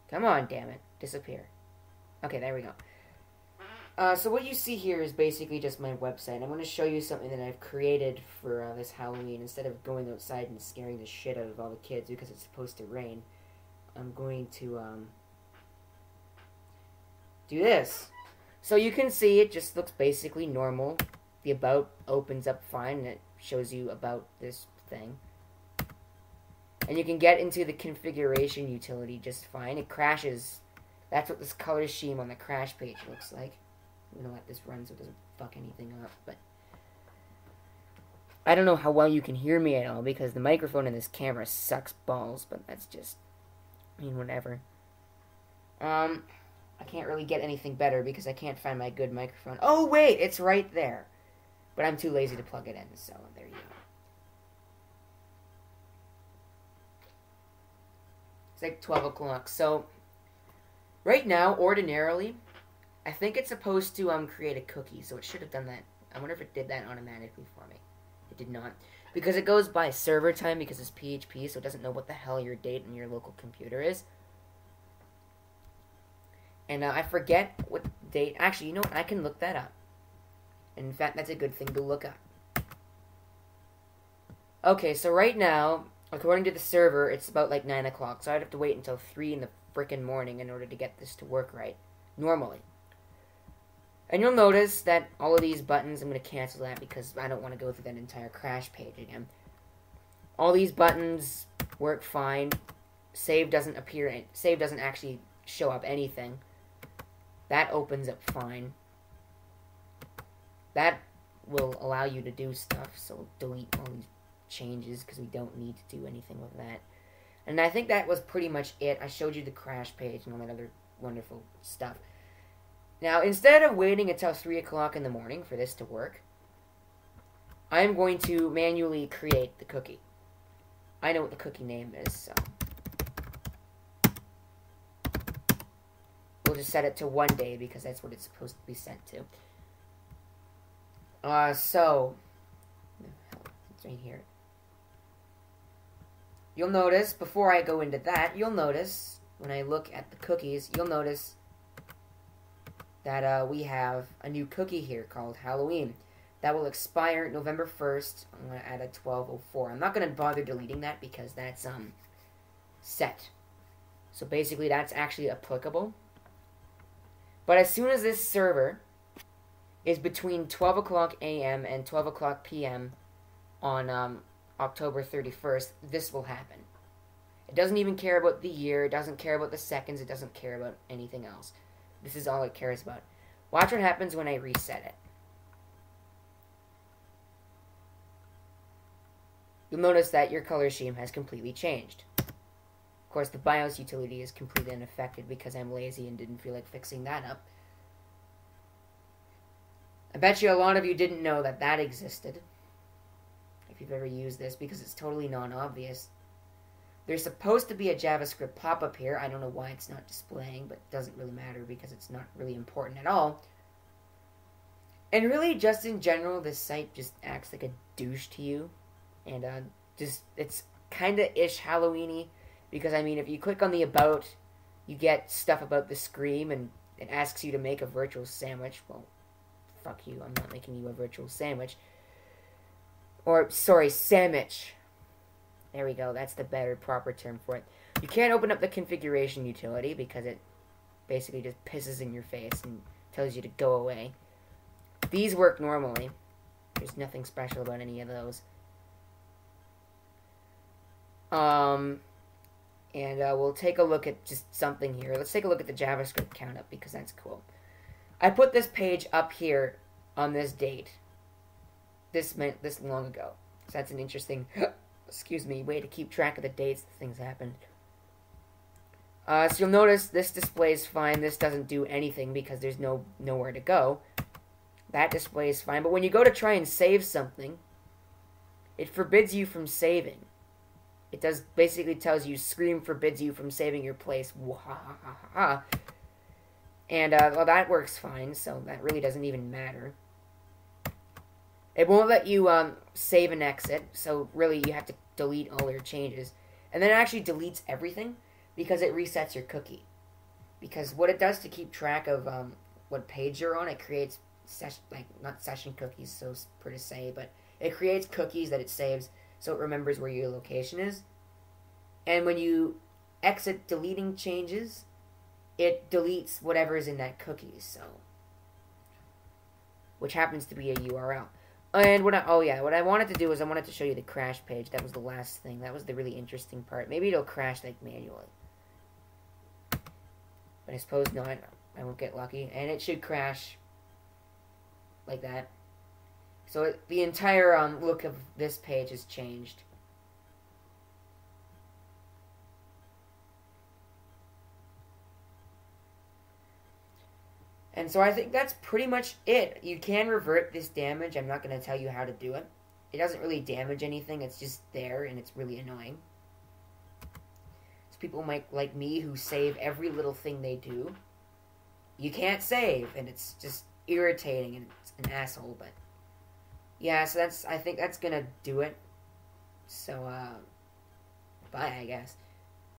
Come on, damn it. Disappear. Okay, there we go. So what you see here is basically just my website. I'm going to show you something that I've created for this Halloween. Instead of going outside and scaring the shit out of all the kids because it's supposed to rain, I'm going to do this. So you can see it just looks basically normal. The about opens up fine and it shows you about this thing. And you can get into the configuration utility just fine. It crashes. That's what this color scheme on the crash page looks like. I'm going to let this run so it doesn't fuck anything up. But I don't know how well you can hear me at all because the microphone in this camera sucks balls. But that's just, I mean, whatever. I can't really get anything better because I can't find my good microphone. Oh, wait, it's right there. But I'm too lazy to plug it in, so there you go. It's like 12 o'clock. So, right now, ordinarily, I think it's supposed to create a cookie, so it should have done that. I wonder if it did that automatically for me. It did not. Because it goes by server time because it's PHP, so it doesn't know what the hell your date on your local computer is. And I forget what date. Actually, you know what? I can look that up. In fact, that's a good thing to look up. Okay, so right now, according to the server, it's about like 9 o'clock. So I'd have to wait until 3 in the frickin' morning in order to get this to work right. Normally. And you'll notice that all of these buttons, I'm going to cancel that because I don't want to go through that entire crash page again. All these buttons work fine. Save doesn't appear. Save doesn't actually show up anything. That opens up fine. That will allow you to do stuff, so delete all these changes because we don't need to do anything with that. And I think that was pretty much it. I showed you the crash page and all that other wonderful stuff. Now, instead of waiting until 3 o'clock in the morning for this to work, I'm going to manually create the cookie. I know what the cookie name is, so we'll just set it to 1 day because that's what it's supposed to be sent to. So, it's right here. You'll notice, before I go into that, you'll notice, when I look at the cookies, you'll notice that we have a new cookie here called Halloween. That will expire November 1st. I'm going to add a 12:04. I'm not going to bother deleting that because that's set. So basically that's actually applicable. But as soon as this server is between 12 o'clock a.m. and 12 o'clock p.m. on October 31st, this will happen. It doesn't even care about the year. It doesn't care about the seconds. It doesn't care about anything else. This is all it cares about. Watch what happens when I reset it. You'll notice that your color scheme has completely changed. Of course, the BIOS utility is completely unaffected because I'm lazy and didn't feel like fixing that up. I bet you a lot of you didn't know that that existed, if you've ever used this, because it's totally non-obvious. There's supposed to be a JavaScript pop-up here. I don't know why it's not displaying, but it doesn't really matter because it's not really important at all. And really, just in general, this site just acts like a douche to you. And it's kind of ish Halloween-y, because, I mean, if you click on the About, you get stuff about the Scream, and it asks you to make a virtual sandwich. Well, fuck you, I'm not making you a virtual sandwich. Or, sorry, sandwich. There we go, that's the better, proper term for it. You can't open up the configuration utility because it basically just pisses in your face and tells you to go away. These work normally. There's nothing special about any of those. We'll take a look at just something here. Let's take a look at the JavaScript count up because that's cool. I put this page up here on this date. This long ago. So that's an interesting, excuse me, way to keep track of the dates that things happened. So you'll notice this displays fine. This doesn't do anything because there's nowhere to go. That displays fine. But when you go to try and save something, it forbids you from saving. It basically tells you Scream forbids you from saving your place. Wahahaha. And, well, that works fine, so that really doesn't even matter. It won't let you save and exit, so really you have to delete all your changes. And then it actually deletes everything because it resets your cookie. because what it does to keep track of what page you're on, it creates not session cookies, so per to say, but it creates cookies that it saves so it remembers where your location is. And when you exit deleting changes, it deletes whatever is in that cookie, so which happens to be a URL. And what I wanted to do is I wanted to show you the crash page. That was the last thing. That was the really interesting part. Maybe it'll crash like manually. But I suppose not. I won't get lucky. And it should crash like that. So the entire look of this page has changed. And so I think that's pretty much it. You can revert this damage. I'm not going to tell you how to do it. It doesn't really damage anything. It's just there, and it's really annoying. So people like me who save every little thing they do. You can't save, and it's just irritating, and it's an asshole. But yeah, so I think that's going to do it. So, bye, I guess.